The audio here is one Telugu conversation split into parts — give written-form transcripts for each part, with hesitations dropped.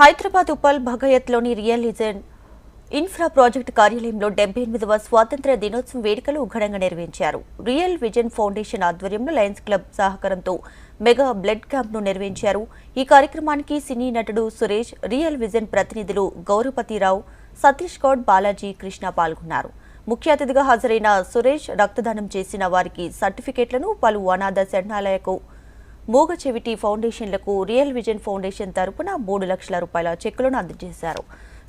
హైదరాబాద్ ఉప్పల్ భగయత్లోని రియల్ విజన్ ఇన్ఫ్రా ప్రాజెక్టు కార్యాలయంలో 78వ స్వాతంత్ర్య దినోత్సవం వేడుకలు ఘనంగా నిర్వహించారు. రియల్ విజన్ ఫౌండేషన్ ఆధ్వర్యంలో లయన్స్ క్లబ్ సహకారంతో మెగా బ్లడ్ క్యాంప్ను నిర్వహించారు. ఈ కార్యక్రమానికి సినీ నటుడు సురేష్, రియల్ విజన్ ప్రతినిధులు గౌరపతిరావు, సతీష్ గౌడ్, బాలాజీ, కృష్ణ పాల్గొన్నారు. ముఖ్య అతిథిగా హాజరైన సురేష్ రక్తదానం చేసిన వారికి సర్టిఫికెట్లను, పలు అనాథ శరణాలయకు, మూగ చెవిటి ఫౌండేషన్లకు రియల్ విజన్ ఫౌండేషన్ తరపున 3 లక్షల రూపాయల చెక్కులను అందజేశారు.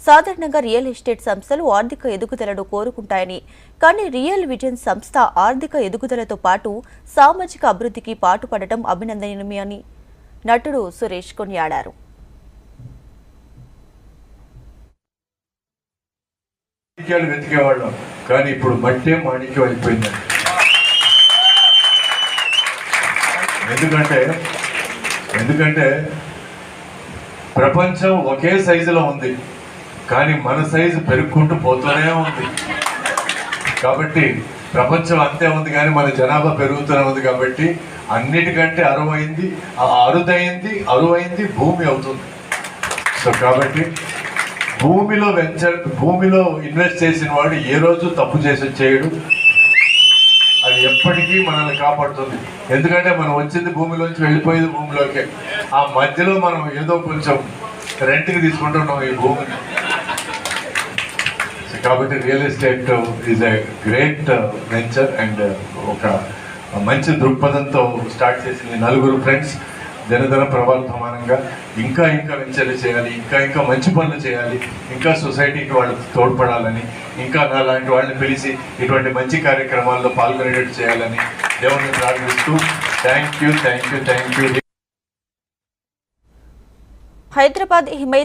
సాధారణంగా రియల్ ఎస్టేట్ సంస్థలు ఆర్థిక ఎదుగుదలను కోరుకుంటాయని, కానీ రియల్ విజన్ సంస్థ ఆర్థిక ఎదుగుదలతో పాటు సామాజిక అభివృద్ధికి పాటుపడటం అభినందనీయమని నటుడు సురేష్ కొనియాడారు. వెతికేవాళ్ళం కానీ ఇప్పుడు మట్టే మాణిక్యం అయిపోయింది. ఎందుకంటే ప్రపంచం ఒకే సైజులో ఉంది, కానీ మన సైజు పెరుగుకుంటూ పోతూనే ఉంది. కాబట్టి ప్రపంచం అంతే ఉంది, కానీ మన జనాభా పెరుగుతూనే ఉంది. కాబట్టి అన్నిటికంటే అరువైంది భూమి అవుతుంది. సో కాబట్టి భూమిలో ఇన్వెస్ట్ చేసిన వాడు ఏ రోజు తప్పు చేయడు. అది ఎప్పటికీ మనల్ని కాపాడుతుంది. ఎందుకంటే మనం వచ్చింది భూమిలోంచి, వెళ్ళిపోయేది భూమిలోకే. ఆ మధ్యలో మనం ఏదో కొంచెం రెంట్కి తీసుకుంటున్నాం ఈ భూమిని. కాబట్టి real estate is a great venture and ఒక మంచి దృక్పథంతో స్టార్ట్ చేసింది. 4 ఫ్రెండ్స్ దినదిన ప్రవర్తమానంగా ఇంకా వెంచర్లు చేయాలి, ఇంకా మంచి పనులు చేయాలి, ఇంకా సొసైటీకి వాళ్ళు తోడ్పడాలని, ఇంకా అలాంటి వాళ్ళని పిలిచి ఇటువంటి మంచి కార్యక్రమాల్లో పాల్గొనేటట్టు చేయాలని దేవుడిని ప్రార్థిస్తూ థ్యాంక్ యూ. హైదరాబాద్ హిమయత్